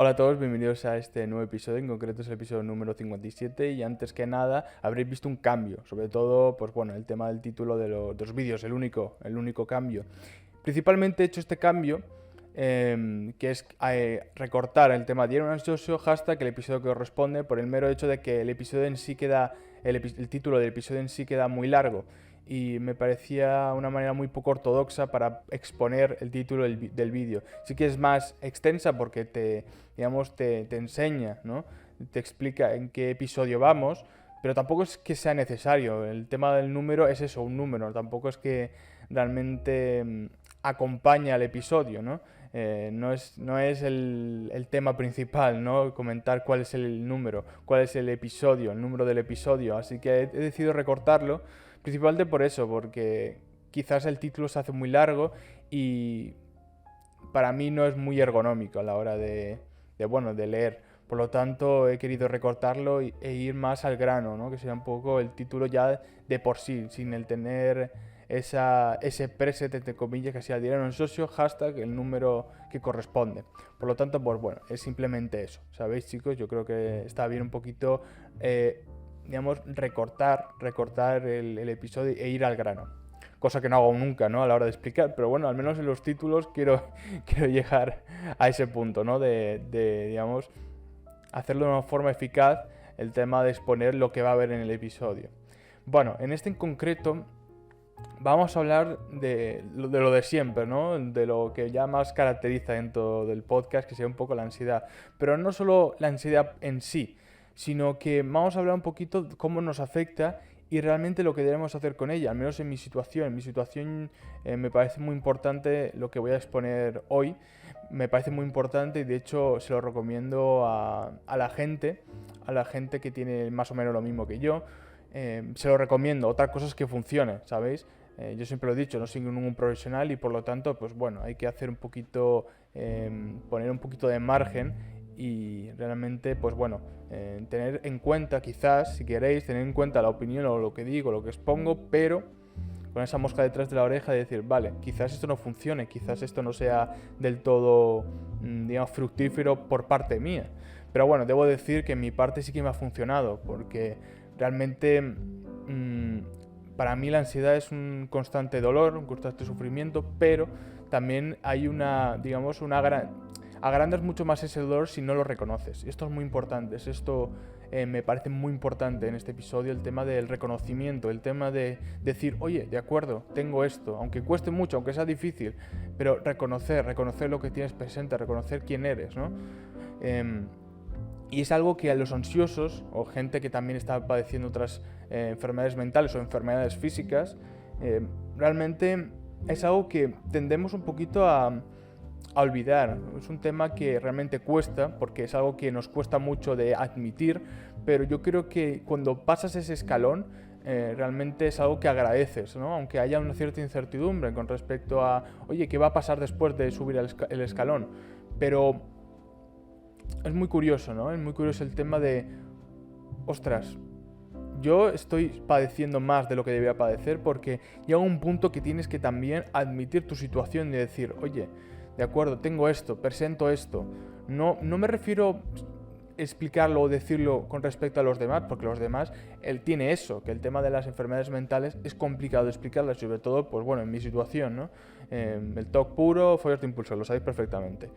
Hola a todos, bienvenidos a este nuevo episodio, en concreto es el episodio número 57 y antes que nada habréis visto un cambio, sobre todo pues bueno, el tema del título de los vídeos, el único cambio. Principalmente he hecho este cambio, que es recortar el tema Diario Ansioso, hashtag el episodio que corresponde, por el mero hecho de que el episodio en sí queda, el título del episodio en sí queda muy largo y me parecía una manera muy poco ortodoxa para exponer el título del vídeo. Sí que es más extensa porque te enseña, ¿no? Te explica en qué episodio vamos, pero tampoco es que sea necesario. El tema del número es eso, un número, tampoco es que realmente acompaña al episodio, ¿no? No es el tema principal, ¿no? Comentar cuál es el número, cuál es el episodio, el número del episodio. Así que he decidido recortarlo, principalmente por eso, porque quizás el título se hace muy largo y para mí no es muy ergonómico a la hora de leer. Por lo tanto, he querido recortarlo e ir más al grano, ¿no? Que sea un poco el título ya de por sí, sin el tener ese preset, entre comillas, que sea Diario en Socio, hashtag el número que corresponde. Por lo tanto, pues bueno, es simplemente eso. ¿Sabéis, chicos? Yo creo que está bien un poquito, recortar el episodio e ir al grano. Cosa que no hago nunca, ¿no? A la hora de explicar, pero bueno, al menos en los títulos quiero llegar a ese punto, ¿no? Digamos, hacerlo de una forma eficaz el tema de exponer lo que va a haber en el episodio. Bueno, en este en concreto vamos a hablar de lo de siempre, ¿no? De lo que ya más caracteriza dentro del podcast, que sea un poco la ansiedad. Pero no solo la ansiedad en sí, sino que vamos a hablar un poquito de cómo nos afecta y realmente lo que debemos hacer con ella, al menos en mi situación. En mi situación me parece muy importante lo que voy a exponer hoy. Me parece muy importante y de hecho se lo recomiendo a la gente que tiene más o menos lo mismo que yo. Se lo recomiendo. Otra cosa es que funcione, ¿sabéis? Yo siempre lo he dicho, no soy ningún profesional y por lo tanto, pues bueno, hay que hacer un poquito, poner un poquito de margen y realmente, pues bueno, tener en cuenta quizás, si queréis, tener en cuenta la opinión o lo que digo, lo que expongo, pero con esa mosca detrás de la oreja de decir, vale, quizás esto no funcione, quizás esto no sea del todo, digamos, fructífero por parte mía. Pero bueno, debo decir que en mi parte sí que me ha funcionado, porque realmente para mí la ansiedad es un constante dolor, un constante sufrimiento, pero también hay digamos, agrandas mucho más ese dolor si no lo reconoces. Esto es muy importante, esto me parece muy importante en este episodio, el tema del reconocimiento, el tema de decir, oye, de acuerdo, tengo esto, aunque cueste mucho, aunque sea difícil, pero reconocer lo que tienes presente, reconocer quién eres, ¿no? Y es algo que a los ansiosos o gente que también está padeciendo otras enfermedades mentales o enfermedades físicas, realmente es algo que tendemos un poquito a olvidar. Es un tema que realmente cuesta, porque es algo que nos cuesta mucho de admitir, pero yo creo que cuando pasas ese escalón, realmente es algo que agradeces, ¿no? Aunque haya una cierta incertidumbre con respecto a, oye, ¿qué va a pasar después de subir el escalón? Pero es muy curioso, ¿no? Es muy curioso el tema de, ostras, yo estoy padeciendo más de lo que debería padecer porque llega un punto que tienes que también admitir tu situación y decir, oye, de acuerdo, tengo esto, presento esto. No me refiero a explicarlo o decirlo con respecto a los demás, porque los demás, él tiene eso, que el tema de las enfermedades mentales es complicado de explicarlas, sobre todo, pues bueno, en mi situación, ¿no? El TOC puro, follarte impulsor, lo sabéis perfectamente.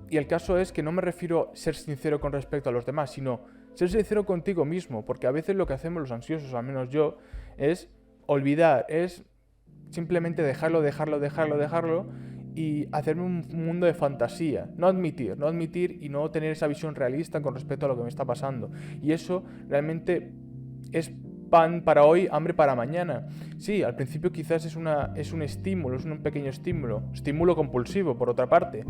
Y el caso es que no me refiero a ser sincero con respecto a los demás, sino ser sincero contigo mismo, porque a veces lo que hacemos los ansiosos, al menos yo, es olvidar, es simplemente dejarlo y hacerme un mundo de fantasía, no admitir y no tener esa visión realista con respecto a lo que me está pasando. Y eso realmente es pan para hoy, hambre para mañana. Sí, al principio quizás es un estímulo, es un pequeño estímulo compulsivo por otra parte,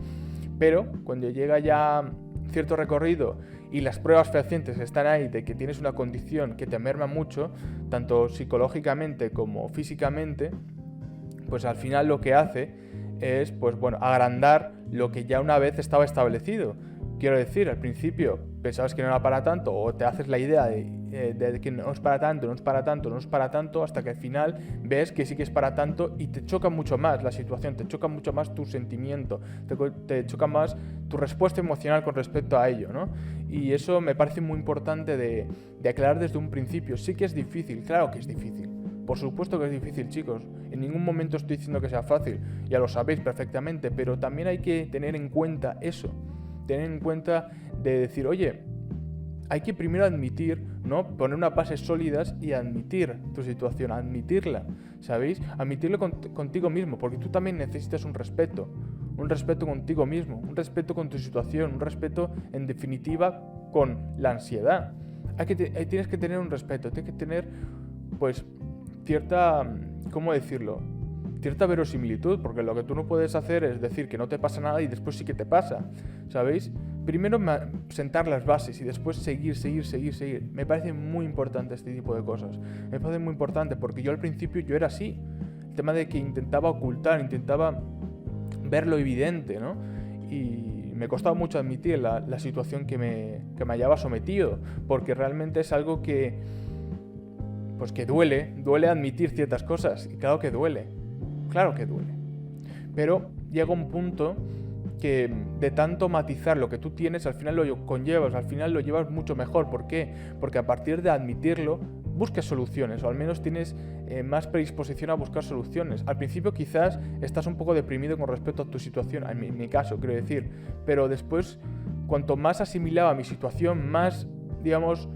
pero cuando llega ya cierto recorrido y las pruebas fehacientes están ahí de que tienes una condición que te merma mucho, tanto psicológicamente como físicamente, pues al final lo que hace es, pues bueno, agrandar lo que ya una vez estaba establecido. Quiero decir, al principio pensabas que no era para tanto, o te haces la idea de que no es para tanto, no es para tanto, no es para tanto, hasta que al final ves que sí que es para tanto y te choca mucho más la situación, te choca mucho más tu sentimiento, te choca más tu respuesta emocional con respecto a ello, ¿no? Y eso me parece muy importante de aclarar desde un principio. Sí que es difícil, claro que es difícil. Por supuesto que es difícil, chicos. En ningún momento estoy diciendo que sea fácil, ya lo sabéis perfectamente, pero también hay que tener en cuenta eso. Tener en cuenta de decir, oye, hay que primero admitir, ¿no? Poner unas bases sólidas y admitir tu situación, admitirla, ¿sabéis? Admitirlo contigo mismo, porque tú también necesitas un respeto contigo mismo, un respeto con tu situación, un respeto, en definitiva, con la ansiedad. Tienes que tener un respeto, tienes que tener, pues, cierta, ¿cómo decirlo? Cierta verosimilitud, porque lo que tú no puedes hacer es decir que no te pasa nada y después sí que te pasa, ¿sabéis? Primero sentar las bases y después seguir. Me parece muy importante este tipo de cosas. Me parece muy importante porque yo al principio yo era así. El tema de que intentaba ocultar, intentaba ver lo evidente, ¿no? Y me costaba mucho admitir la situación que me hallaba sometido, porque realmente es algo que, pues que duele admitir ciertas cosas, y claro que duele. Pero llega un punto que de tanto matizar lo que tú tienes, al final lo conllevas, al final lo llevas mucho mejor. ¿Por qué? Porque a partir de admitirlo, buscas soluciones, o al menos tienes más predisposición a buscar soluciones. Al principio quizás estás un poco deprimido con respecto a tu situación, en mi caso, quiero decir, pero después, cuanto más asimilaba mi situación, más, digamos,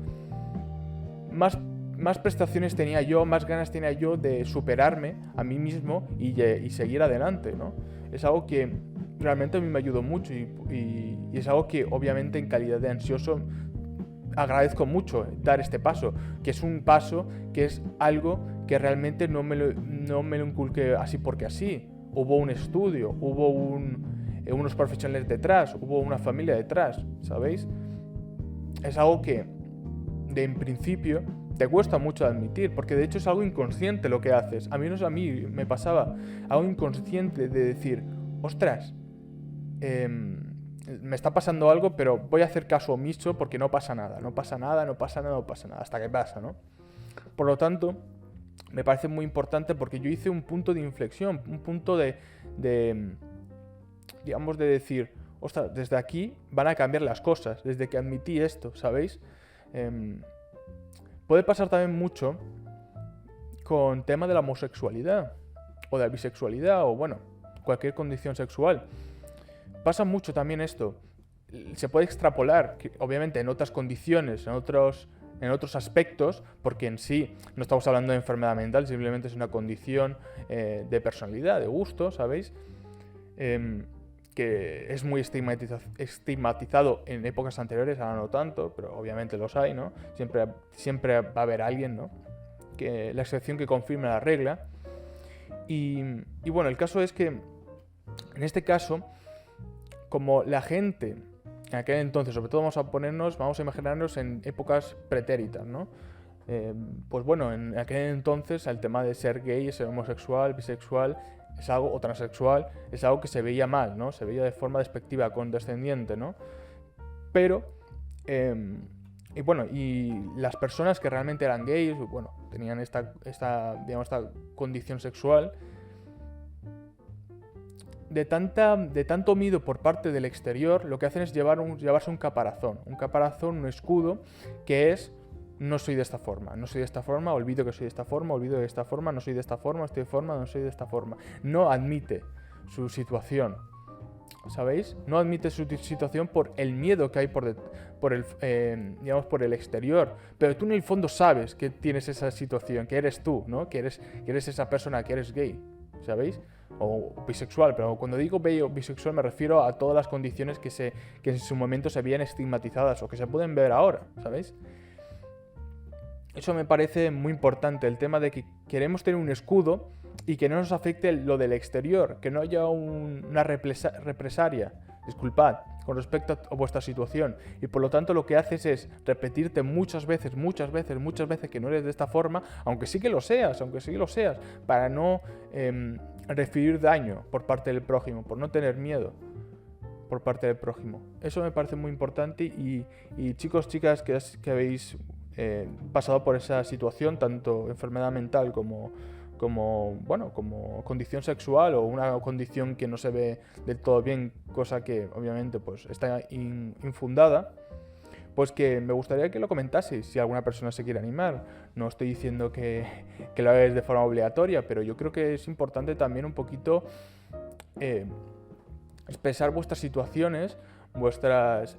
más prestaciones tenía yo, más ganas tenía yo de superarme a mí mismo y seguir adelante, ¿no? Es algo que realmente a mí me ayudó mucho y es algo que obviamente en calidad de ansioso agradezco mucho dar este paso, que es un paso que es algo que realmente no me lo inculqué así porque así. Hubo un estudio, hubo unos profesionales detrás, hubo una familia detrás, ¿sabéis? Es algo que en principio te cuesta mucho admitir, porque de hecho es algo inconsciente lo que haces. A mí me pasaba algo inconsciente de decir, ostras, me está pasando algo, pero voy a hacer caso omiso porque no pasa nada, hasta que pasa, ¿no? Por lo tanto, me parece muy importante porque yo hice un punto de inflexión, un punto de digamos, de decir, ostras, desde aquí van a cambiar las cosas, desde que admití esto, ¿sabéis? Puede pasar también mucho con tema de la homosexualidad o de la bisexualidad o, bueno, cualquier condición sexual. Pasa mucho también esto. Se puede extrapolar, obviamente, en otras condiciones, en otros aspectos, porque en sí no estamos hablando de enfermedad mental, simplemente es una condición de personalidad, de gusto, ¿sabéis? Que es muy estigmatizado en épocas anteriores, ahora no tanto, pero obviamente los hay, ¿no? Siempre va a haber alguien, ¿no? Que la excepción que confirme la regla. Y bueno, el caso es que, en este caso, como la gente en aquel entonces, sobre todo vamos a imaginarnos en épocas pretéritas, ¿no? Pues bueno, en aquel entonces el tema de ser gay, ser homosexual, bisexual, es algo, o transexual, es algo que se veía mal, ¿no? Se veía de forma despectiva, condescendiente, ¿no? Pero, y bueno, y las personas que realmente eran gays, bueno, tenían esta condición sexual, de tanto miedo por parte del exterior, lo que hacen es llevarse un caparazón, un escudo, que es: no soy de esta forma, olvido que soy de esta forma, olvido de esta forma, no soy de esta forma, estoy de forma, no soy de esta forma. No admite su situación, ¿sabéis? No admite su situación por el miedo que hay por el exterior. Pero tú en el fondo sabes que tienes esa situación, que eres tú, ¿no? Que eres esa persona, que eres gay, ¿sabéis? O bisexual, pero cuando digo gay o bisexual me refiero a todas las condiciones que en su momento se veían estigmatizadas o que se pueden ver ahora, ¿sabéis? Eso me parece muy importante, el tema de que queremos tener un escudo y que no nos afecte lo del exterior, que no haya una represalia, disculpad, con respecto a vuestra situación. Y por lo tanto lo que haces es repetirte muchas veces que no eres de esta forma, aunque sí que lo seas, para no recibir daño por parte del prójimo, por no tener miedo. por parte del prójimo. Eso me parece muy importante y chicos, chicas que habéis pasado por esa situación, tanto enfermedad mental como condición sexual o una condición que no se ve del todo bien, cosa que obviamente pues está infundada, pues que me gustaría que lo comentaseis si alguna persona se quiere animar. No estoy diciendo que lo hagáis de forma obligatoria, pero yo creo que es importante también un poquito expresar vuestras situaciones, vuestras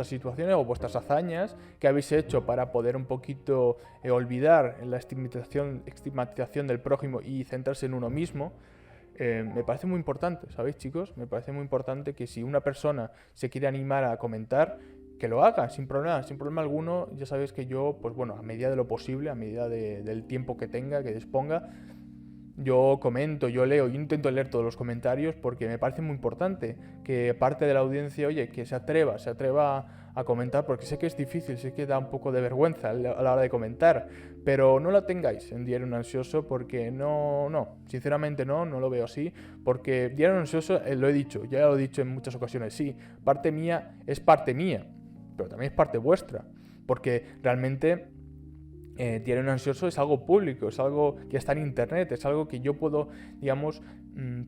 situaciones o vuestras hazañas que habéis hecho para poder un poquito olvidar la estigmatización del prójimo y centrarse en uno mismo. Me parece muy importante, ¿sabéis, chicos? Me parece muy importante que si una persona se quiere animar a comentar, que lo haga sin problema alguno. Ya sabéis que yo, pues bueno, a medida de lo posible, a medida del tiempo que tenga, que disponga, yo comento, yo leo, yo intento leer todos los comentarios porque me parece muy importante que parte de la audiencia, oye, que se atreva a comentar, porque sé que es difícil, sé que da un poco de vergüenza a la hora de comentar, pero no la tengáis en Diario Un Ansioso porque sinceramente no lo veo así, porque Diario Un Ansioso, lo he dicho, ya lo he dicho en muchas ocasiones, sí, parte mía es parte mía, pero también es parte vuestra, porque realmente Diario Un Ansioso es algo público, es algo que está en internet, es algo que yo puedo, digamos,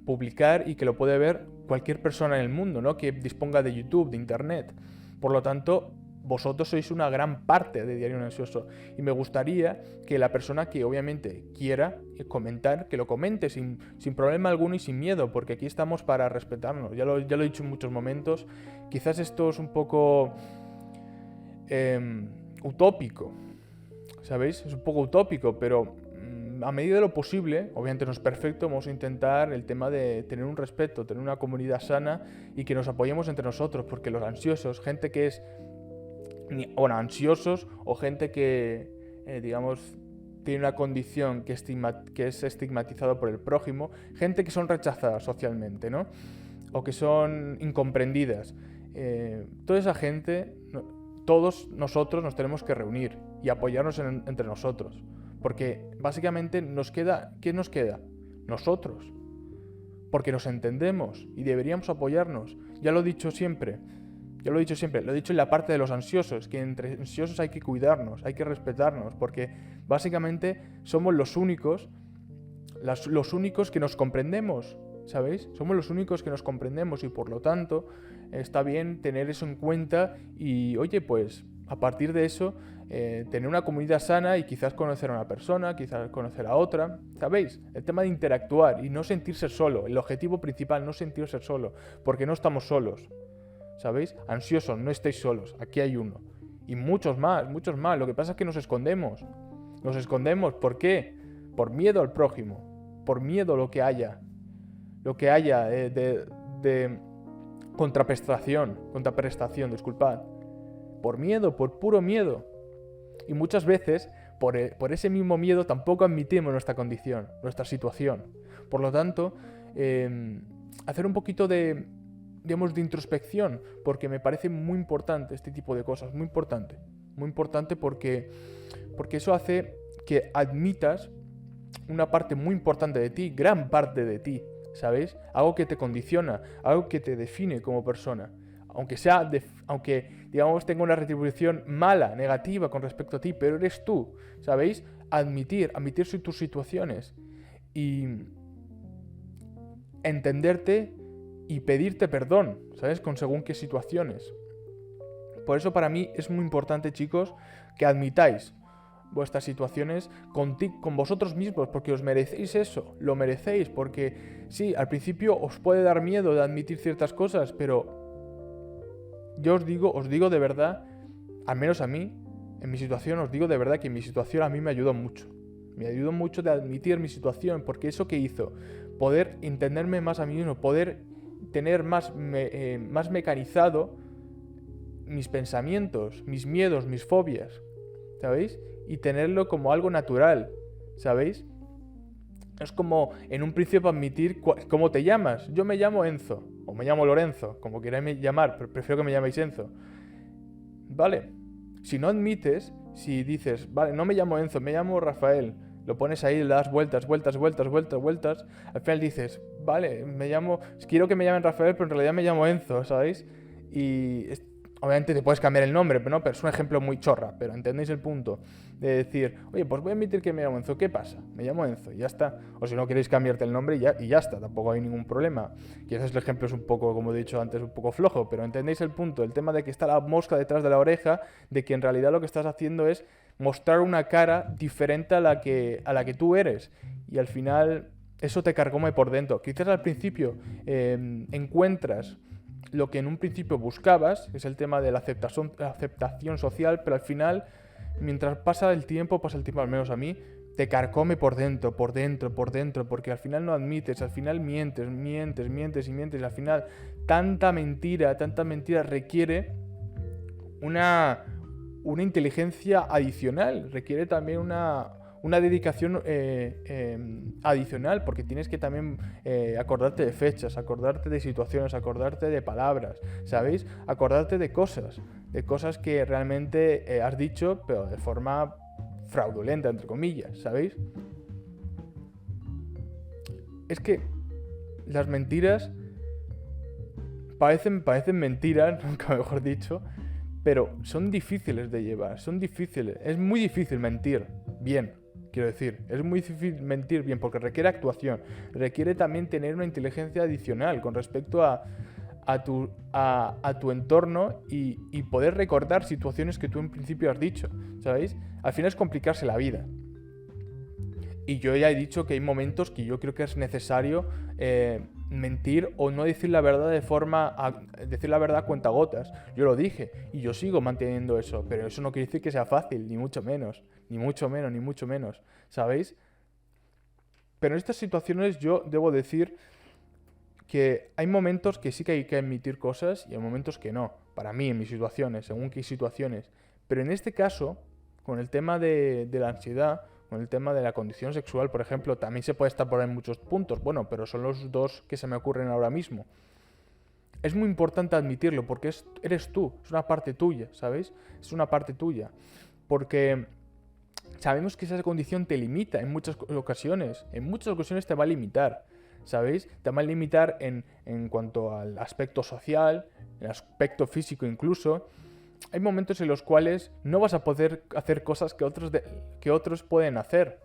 publicar y que lo puede ver cualquier persona en el mundo, ¿no? Que disponga de YouTube, de internet. Por lo tanto, vosotros sois una gran parte de Diario Un Ansioso y me gustaría que la persona que obviamente quiera comentar, que lo comente sin problema alguno y sin miedo, porque aquí estamos para respetarnos. Ya lo he dicho en muchos momentos. Quizás esto es un poco utópico, ¿sabéis? Es un poco utópico, pero a medida de lo posible, obviamente no es perfecto, vamos a intentar el tema de tener un respeto, tener una comunidad sana y que nos apoyemos entre nosotros, porque los ansiosos, gente que es, ansiosos o gente que, digamos, tiene una condición que es estigmatizado por el prójimo, gente que son rechazadas socialmente, ¿no? O que son incomprendidas. Toda esa gente, todos nosotros nos tenemos que reunir y apoyarnos entre nosotros. Porque básicamente ¿qué nos queda? Nosotros. Porque nos entendemos y deberíamos apoyarnos. Ya lo he dicho siempre, lo he dicho en la parte de los ansiosos, que entre ansiosos hay que cuidarnos, hay que respetarnos, porque básicamente somos los únicos que nos comprendemos, ¿sabéis? Somos los únicos que nos comprendemos y por lo tanto está bien tener eso en cuenta y, oye, pues a partir de eso tener una comunidad sana y quizás conocer a una persona, quizás conocer a otra, ¿sabéis? El tema de interactuar y no sentirse solo, el objetivo principal, no sentirse solo, porque no estamos solos, ¿sabéis? Ansiosos, no estáis solos, aquí hay uno. Y muchos más, lo que pasa es que nos escondemos, ¿por qué? Por miedo al prójimo, por miedo a lo que haya de contraprestación, disculpad, por miedo, por puro miedo. Y muchas veces, por ese mismo miedo, tampoco admitimos nuestra condición, nuestra situación. Por lo tanto, hacer un poquito de introspección, porque me parece muy importante este tipo de cosas, muy importante porque eso hace que admitas una parte muy importante de ti, gran parte de ti, ¿sabéis? Algo que te condiciona, algo que te define como persona. Aunque digamos tenga una retribución mala, negativa con respecto a ti, pero eres tú, ¿sabéis? Admitir tus situaciones y entenderte y pedirte perdón, ¿sabes? Con según qué situaciones. Por eso para mí es muy importante, chicos, que admitáis vuestras situaciones con vosotros mismos, porque os merecéis eso, lo merecéis, porque sí, al principio os puede dar miedo de admitir ciertas cosas, pero yo os digo de verdad, al menos a mí, en mi situación, os digo de verdad que mi situación a mí me ayudó mucho. Me ayudó mucho de admitir mi situación, porque eso que hizo, poder entenderme más a mí mismo, poder tener más mecanizado mis pensamientos, mis miedos, mis fobias, ¿sabéis? Y tenerlo como algo natural, ¿sabéis? Es como en un principio admitir cómo te llamas. Yo me llamo Enzo, o me llamo Lorenzo, como queráis llamar, pero prefiero que me llaméis Enzo. Vale, si no admites, si dices, vale, no me llamo Enzo, me llamo Rafael, Lo pones ahí, le das vueltas. Al final dices, vale, quiero que me llamen Rafael, pero en realidad me llamo Enzo, ¿sabéis? Obviamente te puedes cambiar el nombre, pero es un ejemplo muy chorra, pero entendéis el punto de decir, oye, pues voy a admitir que me llamo Enzo, ¿qué pasa? Me llamo Enzo y ya está. O si no queréis cambiarte el nombre y ya está, tampoco hay ningún problema. Quizás el ejemplo es un poco, como he dicho antes, un poco flojo, pero entendéis el punto, el tema de que está la mosca detrás de la oreja, de que en realidad lo que estás haciendo es mostrar una cara diferente a la que tú eres. Y al final eso te carcome por dentro. Quizás al principio encuentras lo que en un principio buscabas, que es el tema de la aceptación social, pero al final, mientras pasa el tiempo, al menos a mí, te carcome por dentro, porque al final no admites, al final mientes, y al final tanta mentira requiere una inteligencia adicional, requiere también una dedicación adicional, porque tienes que también acordarte de fechas, acordarte de situaciones, acordarte de palabras, ¿sabéis? Acordarte de cosas que realmente has dicho, pero de forma fraudulenta, entre comillas, ¿sabéis? Es que las mentiras parecen mentiras, nunca mejor dicho, pero son difíciles de llevar, es muy difícil mentir bien. Quiero decir, es muy difícil mentir bien porque requiere actuación, requiere también tener una inteligencia adicional con respecto a tu entorno y poder recordar situaciones que tú en principio has dicho, ¿sabéis? Al final es complicarse la vida. Y yo ya he dicho que hay momentos que yo creo que es necesario mentir o no decir la verdad decir la verdad a cuentagotas. Yo lo dije y yo sigo manteniendo eso, pero eso no quiere decir que sea fácil, ni mucho menos, ¿sabéis? Pero en estas situaciones yo debo decir que hay momentos que sí que hay que admitir cosas y hay momentos que no. Para mí, en mis situaciones, según qué situaciones. Pero en este caso, con el tema de la ansiedad, con el tema de la condición sexual, por ejemplo, también se puede extrapolar en muchos puntos. Bueno, pero son los dos que se me ocurren ahora mismo. Es muy importante admitirlo porque eres tú, es una parte tuya, ¿sabéis? Es una parte tuya. Porque sabemos que esa condición te limita en muchas ocasiones. En muchas ocasiones te va a limitar, ¿sabéis? Te va a limitar en cuanto al aspecto social, el aspecto físico incluso. Hay momentos en los cuales no vas a poder hacer cosas que otros pueden hacer,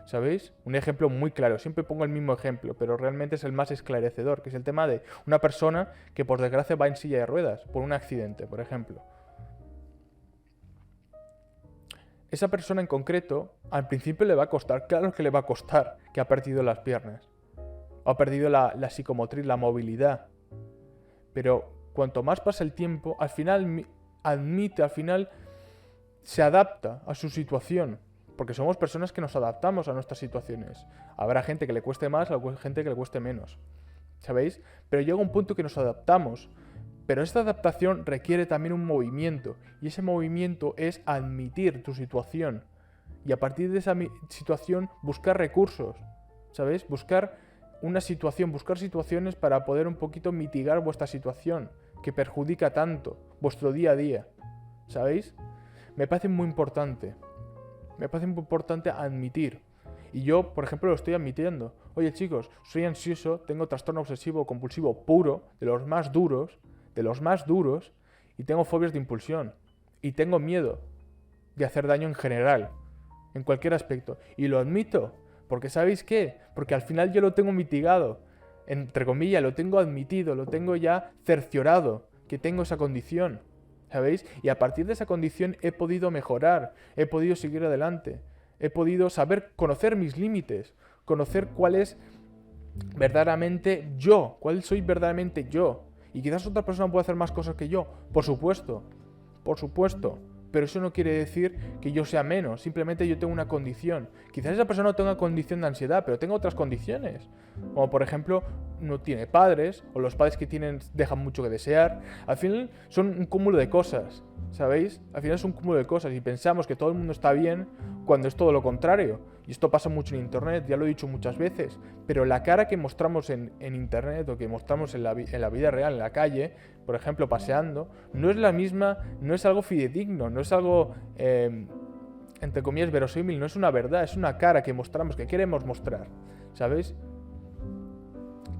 ¿sabéis? Un ejemplo muy claro, siempre pongo el mismo ejemplo, pero realmente es el más esclarecedor, que es el tema de una persona que por desgracia va en silla de ruedas, por un accidente, por ejemplo. Esa persona en concreto, al principio le va a costar, claro que le va a costar, que ha perdido las piernas, ha perdido la psicomotriz, la movilidad, pero cuanto más pasa el tiempo, al final se adapta a su situación, porque somos personas que nos adaptamos a nuestras situaciones. Habrá gente que le cueste más, habrá gente que le cueste menos, ¿sabéis? Pero llega un punto que nos adaptamos, pero esta adaptación requiere también un movimiento, y ese movimiento es admitir tu situación, y a partir de esa situación buscar recursos, ¿sabéis? Buscar situaciones para poder un poquito mitigar vuestra situación, que perjudica tanto vuestro día a día, ¿sabéis? Me parece muy importante admitir. Y yo, por ejemplo, lo estoy admitiendo. Oye, chicos, soy ansioso, tengo trastorno obsesivo compulsivo puro, de los más duros, y tengo fobias de impulsión. Y tengo miedo de hacer daño en general, en cualquier aspecto. Y lo admito, porque ¿sabéis qué? Porque al final yo lo tengo mitigado. Entre comillas, lo tengo admitido, lo tengo ya cerciorado, que tengo esa condición, ¿sabéis? Y a partir de esa condición he podido mejorar, he podido seguir adelante, he podido conocer mis límites, conocer cuál es verdaderamente yo, cuál soy verdaderamente yo. Y quizás otra persona pueda hacer más cosas que yo, por supuesto, pero eso no quiere decir que yo sea menos, simplemente yo tengo una condición. Quizás esa persona no tenga condición de ansiedad, pero tenga otras condiciones, como por ejemplo no tiene padres, o los padres que tienen dejan mucho que desear. Al final son un cúmulo de cosas, ¿sabéis? Al final es un cúmulo de cosas y pensamos que todo el mundo está bien cuando es todo lo contrario. Y esto pasa mucho en internet, ya lo he dicho muchas veces, pero la cara que mostramos en internet o que mostramos en la vida real, en la calle, por ejemplo paseando, no es la misma, no es algo fidedigno, no es algo entre comillas, verosímil, no es una verdad, es una cara que mostramos, que queremos mostrar, ¿sabes?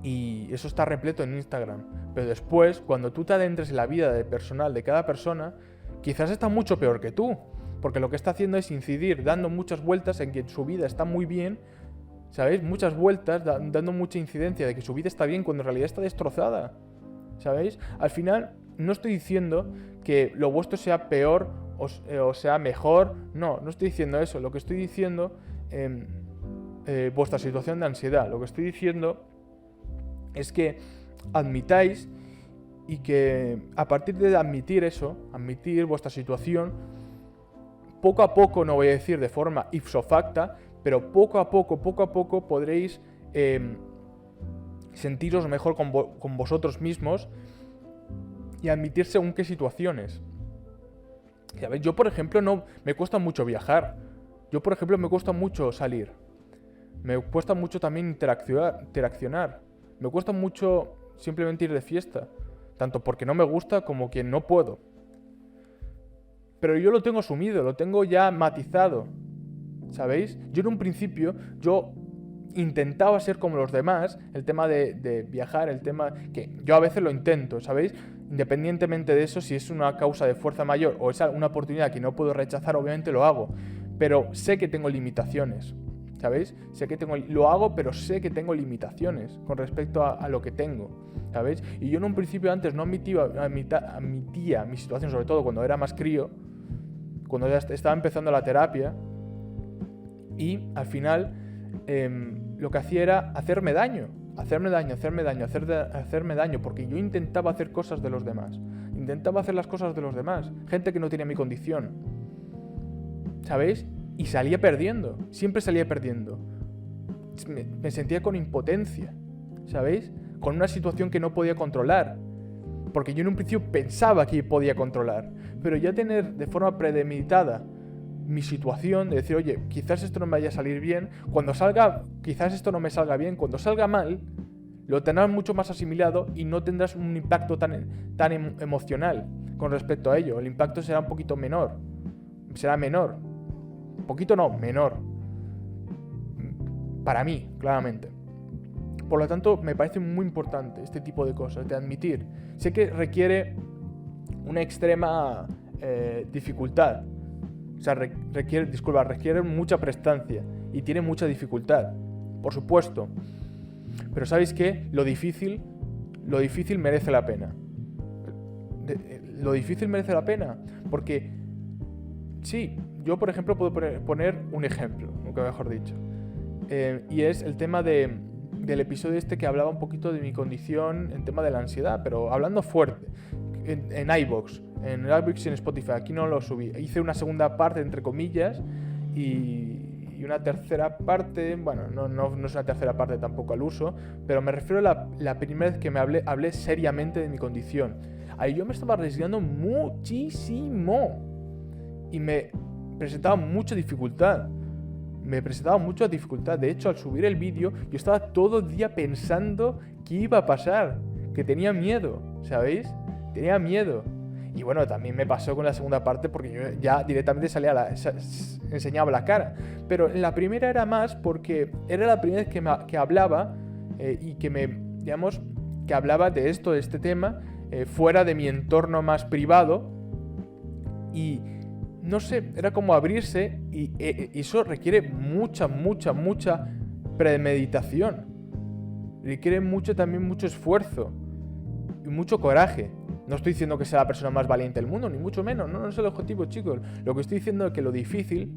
Y eso está repleto en Instagram. Pero después, cuando tú te adentres en la vida personal de cada persona, quizás está mucho peor que tú. Porque lo que está haciendo es incidir, dando muchas vueltas en que su vida está muy bien, ¿sabéis? Muchas vueltas, dando mucha incidencia de que su vida está bien cuando en realidad está destrozada, ¿sabéis? Al final, no estoy diciendo que lo vuestro sea peor o sea mejor. No estoy diciendo eso. Lo que estoy diciendo, vuestra situación de ansiedad, lo que estoy diciendo es que admitáis y que a partir de admitir eso, admitir vuestra situación, poco a poco, no voy a decir de forma ipso facta, pero poco a poco podréis sentiros mejor con vosotros mismos y admitir según qué situaciones. ¿Sabes? Yo, por ejemplo, me cuesta mucho viajar. Yo, por ejemplo, me cuesta mucho salir. Me cuesta mucho también interaccionar. Me cuesta mucho simplemente ir de fiesta. Tanto porque no me gusta como que no puedo. Pero yo lo tengo asumido, lo tengo ya matizado. ¿Sabéis? Yo en un principio, intentaba ser como los demás. El tema de viajar, el tema que yo a veces lo intento, ¿sabéis? Independientemente de eso, si es una causa de fuerza mayor o es una oportunidad que no puedo rechazar, obviamente lo hago. Pero sé que tengo limitaciones, ¿sabéis? Lo hago, pero sé que tengo limitaciones con respecto a lo que tengo, ¿sabéis? Y yo en un principio antes no admitía mi situación, sobre todo cuando era más crío, cuando ya estaba empezando la terapia, y al final lo que hacía era hacerme daño, porque yo intentaba hacer cosas de los demás, intentaba hacer las cosas de los demás, gente que no tenía mi condición, ¿sabéis? Y salía perdiendo, siempre salía perdiendo. Me sentía con impotencia, ¿sabéis? Con una situación que no podía controlar, porque yo en un principio pensaba que podía controlar, pero ya tener de forma premeditada mi situación, de decir, oye, quizás esto no me vaya a salir bien, quizás esto no me salga bien, cuando salga mal, lo tendrás mucho más asimilado y no tendrás un impacto tan emocional con respecto a ello. El impacto será un poquito menor, poquito no, menor, para mí, claramente. Por lo tanto, me parece muy importante este tipo de cosas, de admitir. Sé que requiere una extrema dificultad. O sea, requiere mucha prestancia y tiene mucha dificultad, por supuesto. Pero ¿sabéis qué? Lo difícil merece la pena. Lo difícil merece la pena, porque sí, yo por ejemplo puedo poner un ejemplo, nunca mejor dicho. Y es el tema del episodio este que hablaba un poquito de mi condición en tema de la ansiedad, pero hablando fuerte, en iVoox, en y en Spotify. Aquí no lo subí. Hice una segunda parte, entre comillas, y una tercera parte, bueno, no es una tercera parte tampoco al uso, pero me refiero a la primera vez que hablé seriamente de mi condición. Ahí yo me estaba arriesgando muchísimo y me presentaba mucha dificultad. De hecho, al subir el vídeo, yo estaba todo el día pensando qué iba a pasar, que tenía miedo, ¿sabéis? Tenía miedo. Y bueno, también me pasó con la segunda parte porque yo ya directamente enseñaba la cara. Pero en la primera era más porque era la primera vez que hablaba y que hablaba de este tema fuera de mi entorno más privado. Y no sé, era como abrirse y eso requiere mucha premeditación. Requiere también mucho esfuerzo y mucho coraje. No estoy diciendo que sea la persona más valiente del mundo, ni mucho menos. No es el objetivo, chicos. Lo que estoy diciendo es que lo difícil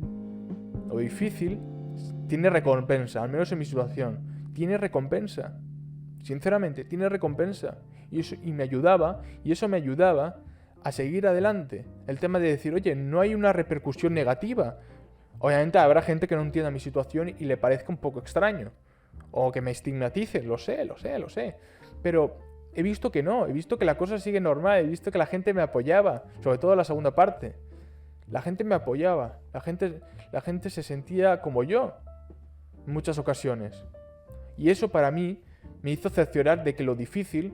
tiene recompensa, al menos en mi situación. Tiene recompensa. Sinceramente, tiene recompensa. Y eso me ayudaba a seguir adelante. El tema de decir, oye, no hay una repercusión negativa. Obviamente habrá gente que no entienda mi situación y le parezca un poco extraño. O que me estigmatice, lo sé. Pero he visto que no, he visto que la cosa sigue normal, he visto que la gente me apoyaba, sobre todo en la segunda parte. La gente me apoyaba, la gente se sentía como yo en muchas ocasiones. Y eso para mí me hizo cerciorar de que lo difícil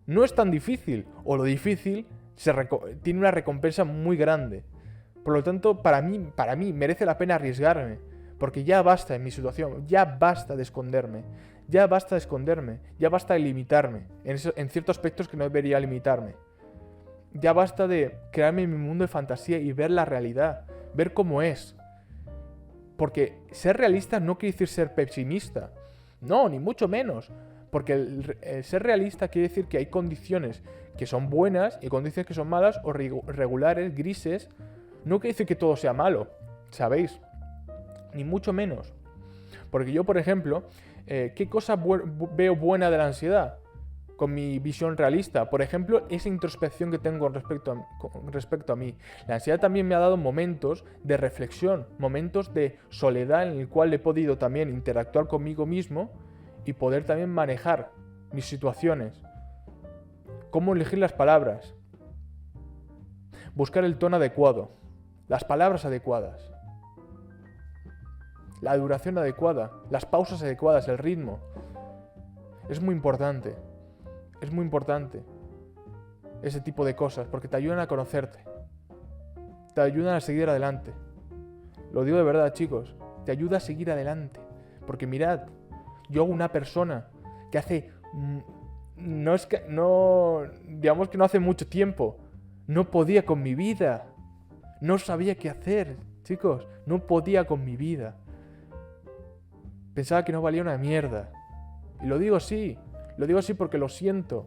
no es tan difícil, o lo difícil tiene una recompensa muy grande. Por lo tanto, para mí merece la pena arriesgarme, porque ya basta en mi situación, ya basta de esconderme, ya basta de limitarme en ciertos aspectos que no debería limitarme. Ya basta de crearme mi mundo de fantasía y ver la realidad, ver cómo es. Porque ser realista no quiere decir ser pesimista, no, ni mucho menos. Porque el ser realista quiere decir que hay condiciones que son buenas y condiciones que son malas o regulares, grises. No quiere decir que todo sea malo, ¿sabéis? Ni mucho menos. Porque yo, por ejemplo, ¿qué cosa veo buena de la ansiedad? Con mi visión realista. Por ejemplo, esa introspección que tengo con respecto a mí. La ansiedad también me ha dado momentos de reflexión, momentos de soledad en el cual he podido también interactuar conmigo mismo y poder también manejar mis situaciones. Cómo elegir las palabras. Buscar el tono adecuado. Las palabras adecuadas. La duración adecuada. Las pausas adecuadas. El ritmo. Es muy importante. Es muy importante ese tipo de cosas porque te ayudan a conocerte. Te ayudan a seguir adelante. Lo digo de verdad, chicos. Te ayuda a seguir adelante. Porque mirad, yo una persona que hace... digamos que no hace mucho tiempo. No podía con mi vida. No sabía qué hacer, chicos. No podía con mi vida. Pensaba que no valía una mierda. Y lo digo así. Lo digo así porque lo siento.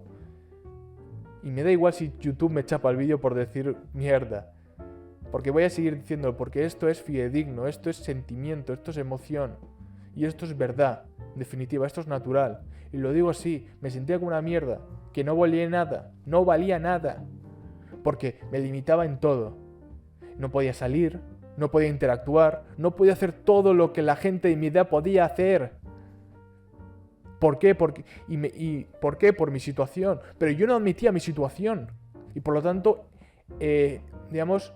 Y me da igual si YouTube me chapa el vídeo por decir mierda. Porque voy a seguir diciéndolo. Porque esto es fidedigno. Esto es sentimiento. Esto es emoción. Y esto es verdad. En definitiva, esto es natural. Y lo digo así. Me sentía como una mierda. Que no valía nada. No valía nada. Porque me limitaba en todo. No podía salir. No podía interactuar. No podía hacer todo lo que la gente de mi edad podía hacer. ¿Por qué? ¿Por qué? Por mi situación. Pero yo no admitía mi situación. Y por lo tanto, digamos,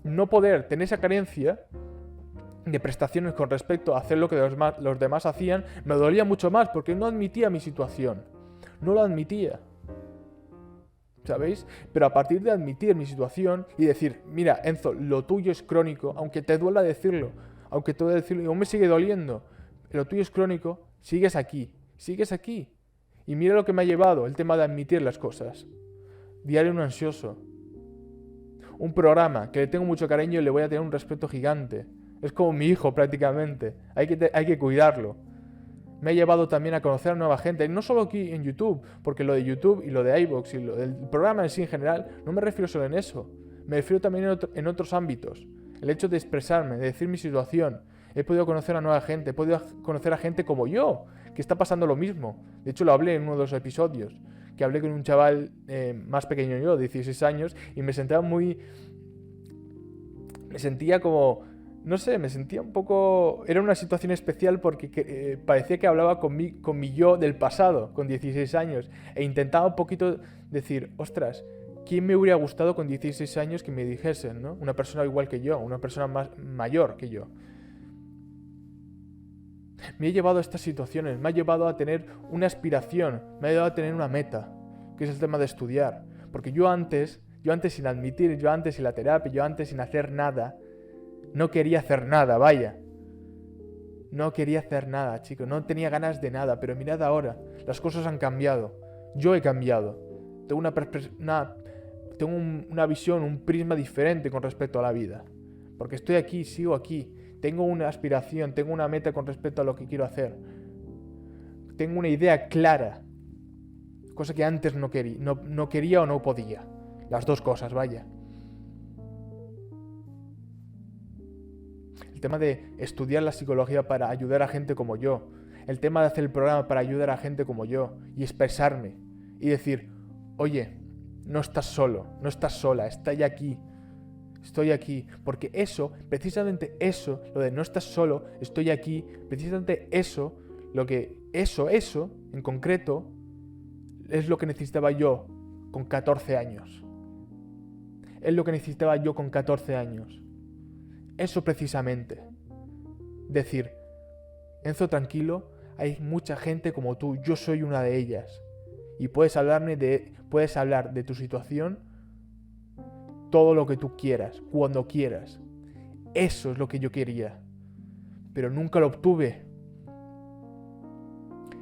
no poder tener esa carencia de prestaciones con respecto a hacer lo que los demás hacían, me dolía mucho más porque no admitía mi situación. No lo admitía. ¿Sabéis? Pero a partir de admitir mi situación y decir, mira, Enzo, lo tuyo es crónico, aunque te duela decirlo, aunque te duela decirlo y aún me sigue doliendo, lo tuyo es crónico, sigues aquí. Sigues aquí. Y mira lo que me ha llevado el tema de admitir las cosas. Diario un ansioso. Un programa que le tengo mucho cariño y le voy a tener un respeto gigante. Es como mi hijo prácticamente. Hay que cuidarlo. Me ha llevado también a conocer a nueva gente. Y no solo aquí en YouTube, porque lo de YouTube y lo de iVoox y lo del programa en sí en general, no me refiero solo en eso. Me refiero también en otros ámbitos. El hecho de expresarme, de decir mi situación. He podido conocer a nueva gente. He podido conocer a gente como yo, que está pasando lo mismo. De hecho, lo hablé en uno de los episodios, que hablé con un chaval más pequeño que yo, de 16 años, y me sentía como... No sé, me sentía un poco... Era una situación especial porque parecía que hablaba con mi yo del pasado, con 16 años, e intentaba un poquito decir, ostras, ¿quién me hubiera gustado con 16 años que me dijesen, ¿no? Una persona igual que yo, una persona más mayor que yo. Me he llevado a estas situaciones, me ha llevado a tener una aspiración, me ha llevado a tener una meta, que es el tema de estudiar. Porque yo antes sin admitir, yo antes sin la terapia, yo antes sin hacer nada, no quería hacer nada, vaya. No quería hacer nada, chicos, no tenía ganas de nada, pero mirad ahora, las cosas han cambiado. Yo he cambiado. Tengo una visión, un prisma diferente con respecto a la vida. Porque estoy aquí, sigo aquí. Tengo una aspiración, tengo una meta con respecto a lo que quiero hacer. Tengo una idea clara. Cosa que antes no quería o no podía. Las dos cosas, vaya. El tema de estudiar la psicología para ayudar a gente como yo. El tema de hacer el programa para ayudar a gente como yo. Y expresarme. Y decir, oye, no estás solo, no estás sola, estoy aquí. Estoy aquí, porque eso, precisamente eso, lo de no estás solo, estoy aquí, precisamente eso, eso, en concreto, es lo que necesitaba yo con 14 años. Es lo que necesitaba yo con 14 años. Eso precisamente. Decir, Enzo, tranquilo, hay mucha gente como tú, yo soy una de ellas. Y puedes hablar de tu situación todo lo que tú quieras, cuando quieras. Eso es lo que yo quería. Pero nunca lo obtuve.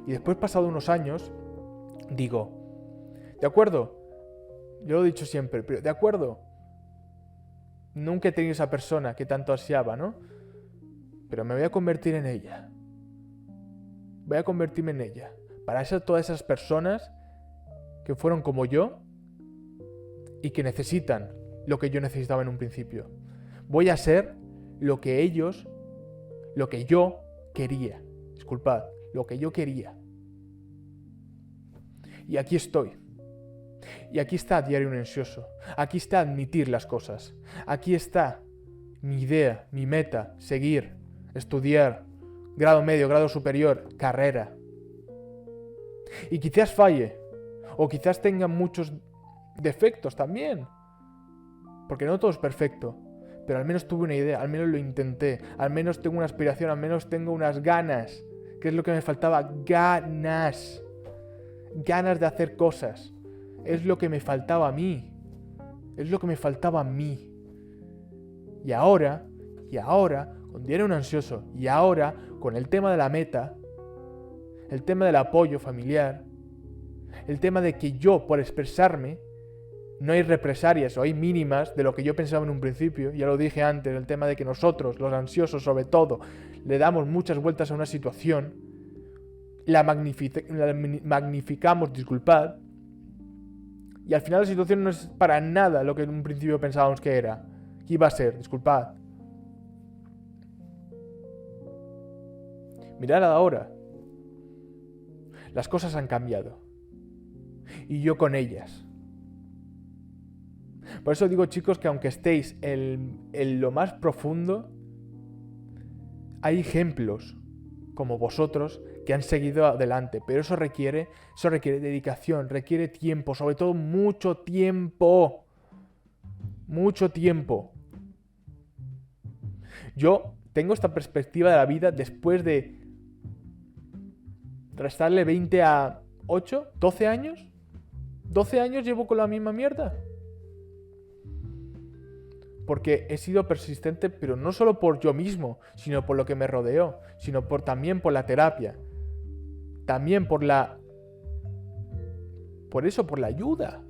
Y después, pasado unos años, digo, de acuerdo, yo lo he dicho siempre, pero de acuerdo, nunca he tenido esa persona que tanto ansiaba, ¿no? Pero me voy a convertir en ella. Voy a convertirme en ella. Para todas esas personas que fueron como yo y que necesitan lo que yo necesitaba en un principio. Voy a ser lo que yo quería. Disculpad, lo que yo quería. Y aquí estoy. Y aquí está Diario un Ansioso. Aquí está admitir las cosas. Aquí está mi idea, mi meta, seguir, estudiar, grado medio, grado superior, carrera. Y quizás falle, o quizás tenga muchos defectos también, porque no todo es perfecto, pero al menos tuve una idea, al menos lo intenté, al menos tengo una aspiración, al menos tengo unas ganas, que es lo que me faltaba, ganas de hacer cosas, es lo que me faltaba a mí, y ahora, con Diario un Ansioso, y ahora, con el tema de la meta, el tema del apoyo familiar, el tema de que yo, por expresarme, no hay represalias o hay mínimas de lo que yo pensaba en un principio, ya lo dije antes, el tema de que nosotros, los ansiosos sobre todo, le damos muchas vueltas a una situación, la magnificamos, disculpad, y al final la situación no es para nada lo que en un principio pensábamos que era, que iba a ser, disculpad. Mirad ahora, las cosas han cambiado, y yo con ellas. Por eso digo, chicos, que aunque estéis en lo más profundo, hay ejemplos como vosotros que han seguido adelante, pero eso requiere dedicación, requiere tiempo, sobre todo mucho tiempo. Mucho tiempo. Yo tengo esta perspectiva de la vida después de restarle 20 a 8, 12 años. 12 años llevo con la misma mierda. Porque he sido persistente, pero no solo por yo mismo, sino por lo que me rodeó, sino también por la terapia. También por la ayuda.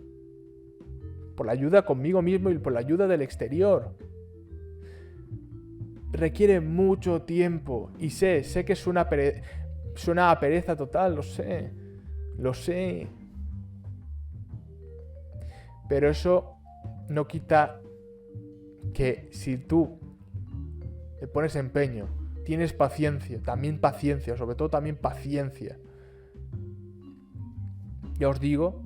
Por la ayuda conmigo mismo y por la ayuda del exterior. Requiere mucho tiempo. Y sé que suena a pereza total, lo sé. Pero eso no quita que si tú le pones empeño, tienes paciencia, sobre todo también paciencia. Ya os digo,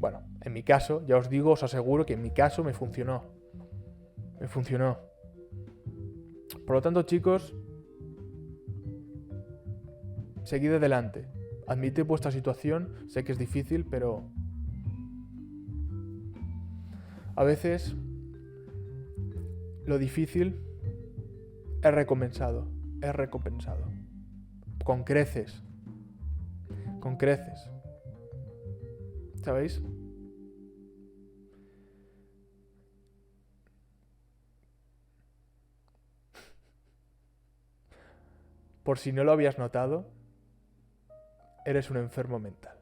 bueno, en mi caso, ya os digo, os aseguro que en mi caso me funcionó. Por lo tanto, chicos, seguid adelante. Admitid vuestra situación, sé que es difícil, pero a veces lo difícil es recompensado. Con creces. ¿Sabéis? Por si no lo habías notado, eres un enfermo mental.